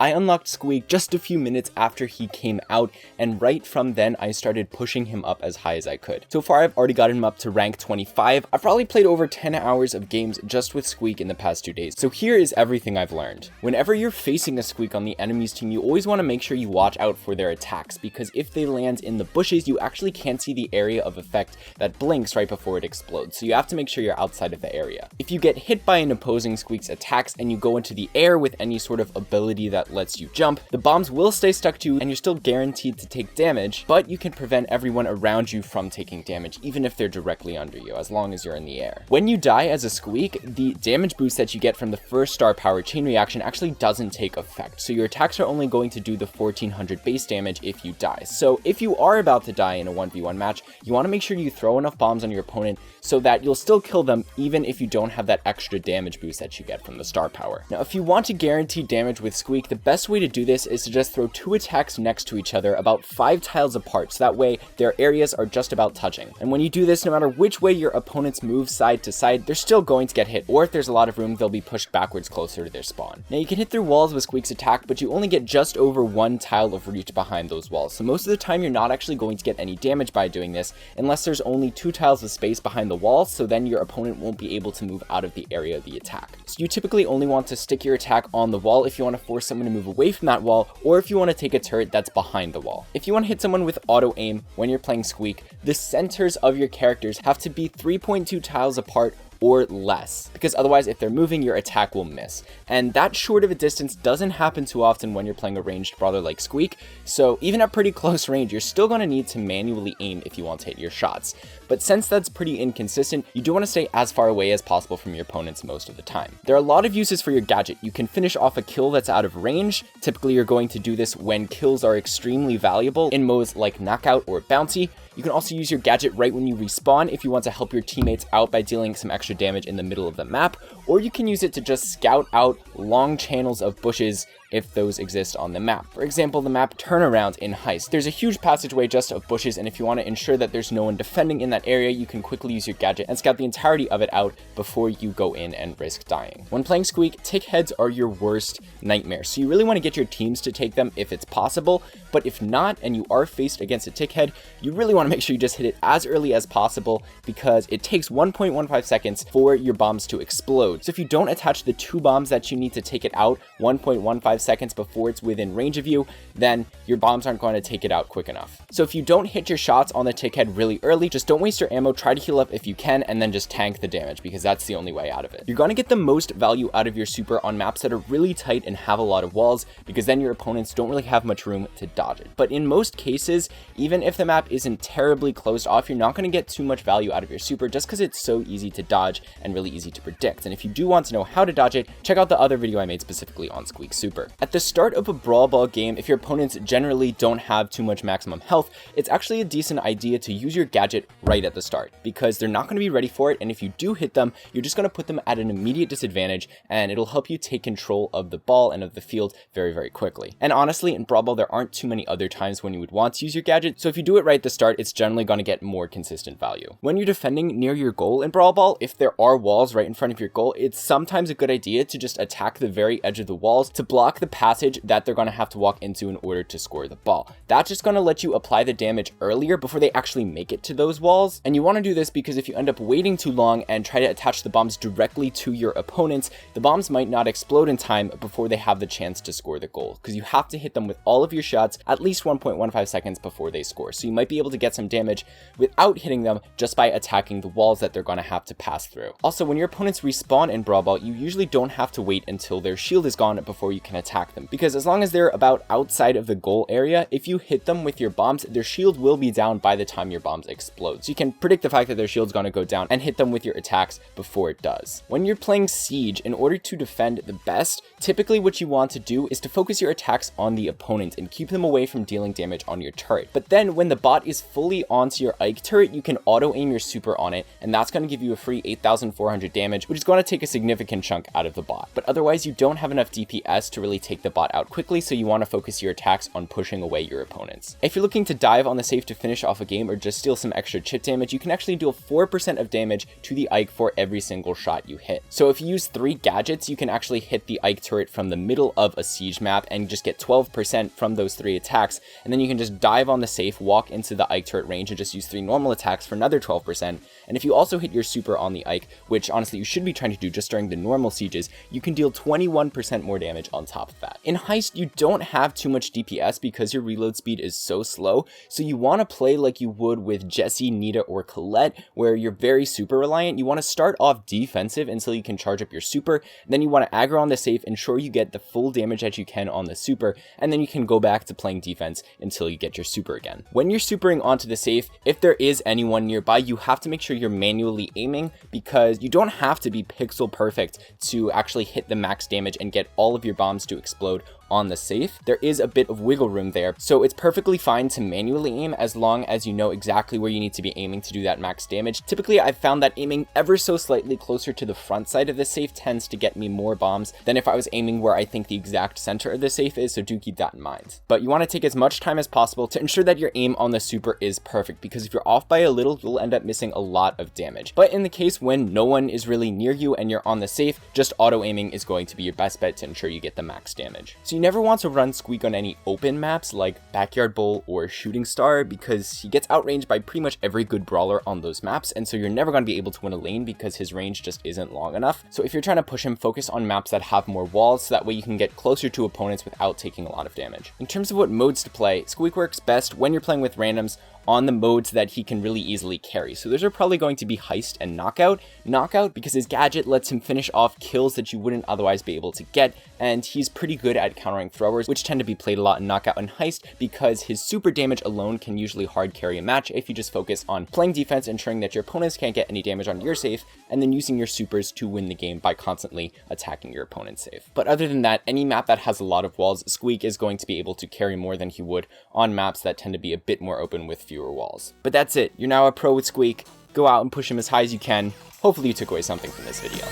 I unlocked Squeak just a few minutes after he came out, and right from then I started pushing him up as high as I could. So far I've already got him up to rank 25. I've probably played over 10 hours of games just with Squeak in the past 2 days. So here is everything I've learned. Whenever you're facing a Squeak on the enemy's team, you always want to make sure you watch out for their attacks, because if they land in the bushes, you actually can't see the area of effect that blinks right before it explodes. So you have to make sure you're outside of the area. If you get hit by an opposing Squeak's attacks and you go into the air with any sort of ability that lets you jump, the bombs will stay stuck to you and you're still guaranteed to take damage, but you can prevent everyone around you from taking damage, even if they're directly under you, as long as you're in the air. When you die as a Squeak, the damage boost that you get from the first star power chain reaction actually doesn't take effect, so your attacks are only going to do the 1400 base damage if you die. So if you are about to die in a 1v1 match, you want to make sure you throw enough bombs on your opponent so that you'll still kill them even if you don't have that extra damage boost that you get from the star power. Now, if you want to guarantee damage with Squeak, the best way to do this is to just throw 2 attacks next to each other about 5 tiles apart, so that way their areas are just about touching. And when you do this, no matter which way your opponents move side to side, they're still going to get hit, or if there's a lot of room, they'll be pushed backwards closer to their spawn. Now, you can hit through walls with Squeak's attack, but you only get just over 1 tile of reach behind those walls, so most of the time you're not actually going to get any damage by doing this, unless there's only 2 tiles of space behind the wall, so then your opponent won't be able to move out of the area of the attack. So you typically only want to stick your attack on the wall if you want to force someone to move away from that wall, or if you want to take a turret that's behind the wall. If you want to hit someone with auto aim when you're playing Squeak, the centers of your characters have to be 3.2 tiles apart or less, because otherwise if they're moving, your attack will miss. And that short of a distance doesn't happen too often when you're playing a ranged brawler like Squeak, so even at pretty close range, you're still going to need to manually aim if you want to hit your shots. But since that's pretty inconsistent, you do want to stay as far away as possible from your opponents most of the time. There are a lot of uses for your gadget. You can finish off a kill that's out of range. Typically you're going to do this when kills are extremely valuable in modes like knockout or bounty. You can also use your gadget right when you respawn if you want to help your teammates out by dealing some extra damage in the middle of the map, or you can use it to just scout out long channels of bushes if those exist on the map. For example, the map Turnaround in Heist. There's a huge passageway just of bushes, and if you want to ensure that there's no one defending in that area, you can quickly use your gadget and scout the entirety of it out before you go in and risk dying. When playing Squeak, tick heads are your worst nightmare, so you really want to get your teams to take them if it's possible, but if not, and you are faced against a tick head, you really want to make sure you just hit it as early as possible, because it takes 1.15 seconds for your bombs to explode. So if you don't attach the 2 bombs that you need to take it out 1.15 seconds before it's within range of you, then your bombs aren't going to take it out quick enough. So if you don't hit your shots on the tick head really early, just don't waste your ammo, try to heal up if you can, and then just tank the damage, because that's the only way out of it. You're going to get the most value out of your super on maps that are really tight and have a lot of walls, because then your opponents don't really have much room to dodge it. But in most cases, even if the map isn't terribly closed off, you're not going to get too much value out of your super just because it's so easy to dodge and really easy to predict. And if you do want to know how to dodge it, check out the other video I made specifically on Squeak Super. At the start of a Brawl Ball game, if your opponents generally don't have too much maximum health, it's actually a decent idea to use your gadget right at the start, because they're not going to be ready for it, and if you do hit them, you're just going to put them at an immediate disadvantage, and it'll help you take control of the ball and of the field very, very quickly. And honestly, in Brawl Ball, there aren't too many other times when you would want to use your gadget, so if you do it right at the start, it's generally going to get more consistent value. When you're defending near your goal in Brawl Ball, if there are walls right in front of your goal, it's sometimes a good idea to just attack the very edge of the walls to block the passage that they're going to have to walk into in order to score the ball. That's just going to let you apply the damage earlier before they actually make it to those walls. And you want to do this because if you end up waiting too long and try to attach the bombs directly to your opponents, the bombs might not explode in time before they have the chance to score the goal, because you have to hit them with all of your shots at least 1.15 seconds before they score. So you might be able to get some damage without hitting them just by attacking the walls that they're going to have to pass through. Also, when your opponents respawn in Brawl Ball, you usually don't have to wait until their shield is gone before you can attack them, because as long as they're about outside of the goal area, if you hit them with your bombs, their shield will be down by the time your bombs explode. So you can predict the fact that their shield's going to go down and hit them with your attacks before it does. When you're playing Siege, in order to defend the best, typically what you want to do is to focus your attacks on the opponent and keep them away from dealing damage on your turret. But then when the bot is fully onto your Ike turret, you can auto aim your super on it, and that's going to give you a free 8,400 damage, which is going to take a significant chunk out of the bot. But otherwise, you don't have enough DPS to really take the bot out quickly, so you want to focus your attacks on pushing away your opponents. If you're looking to dive on the safe to finish off a game or just steal some extra chip damage, you can actually deal 4% of damage to the Ike for every single shot you hit. So if you use 3 gadgets, you can actually hit the Ike turret from the middle of a siege map and just get 12% from those 3 attacks, and then you can just dive on the safe, walk into the Ike turret range, and just use 3 normal attacks for another 12%. And if you also hit your super on the Ike, which honestly you should be trying to do just during the normal sieges, you can deal 21% more damage on top of that. In Heist, you don't have too much DPS because your reload speed is so slow, so you want to play like you would with Jessie, Nita, or Colette, where you're very super reliant. You want to start off defensive until you can charge up your super, then you want to aggro on the safe, ensure you get the full damage that you can on the super, and then you can go back to playing defense until you get your super again. When you're supering onto the safe, if there is anyone nearby, you have to make sure you're manually aiming, because you don't have to be pixel perfect to actually hit the max damage and get all of your bombs to explode on the safe. There is a bit of wiggle room there, so it's perfectly fine to manually aim as long as you know exactly where you need to be aiming to do that max damage. Typically, I've found that aiming ever so slightly closer to the front side of the safe tends to get me more bombs than if I was aiming where I think the exact center of the safe is, so do keep that in mind. But you want to take as much time as possible to ensure that your aim on the super is perfect, because if you're off by a little, you'll end up missing a lot of damage. But in the case when no one is really near you and you're on the safe, just auto aiming is going to be your best bet to ensure you get the max damage. So you never want to run Squeak on any open maps like Backyard Bowl or Shooting Star, because he gets outranged by pretty much every good brawler on those maps, and so you're never going to be able to win a lane because his range just isn't long enough. So if you're trying to push him, focus on maps that have more walls, so that way you can get closer to opponents without taking a lot of damage. In terms of what modes to play, Squeak works best when you're playing with randoms on the modes that he can really easily carry. So those are probably going to be Heist and Knockout. Knockout because his gadget lets him finish off kills that you wouldn't otherwise be able to get, and he's pretty good at countering throwers, which tend to be played a lot in Knockout and Heist because his super damage alone can usually hard carry a match if you just focus on playing defense, ensuring that your opponents can't get any damage on your safe, and then using your supers to win the game by constantly attacking your opponent's safe. But other than that, any map that has a lot of walls, Squeak is going to be able to carry more than he would on maps that tend to be a bit more open with fewer walls. But that's it. You're now a pro with Squeak. Go out and push him as high as you can. Hopefully you took away something from this video.